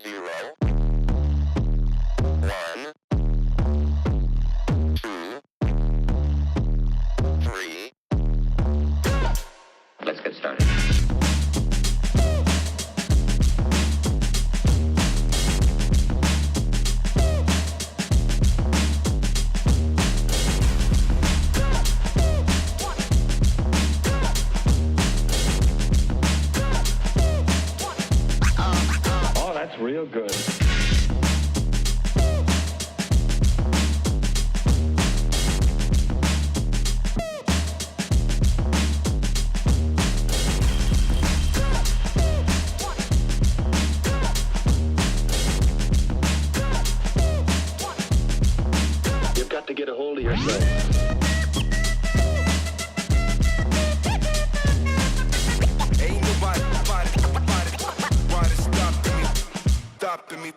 0, 1, 2, 3. Let's get started. Oh, that's real good. You've got to get a hold of yourself. Ain't nobody stopping me.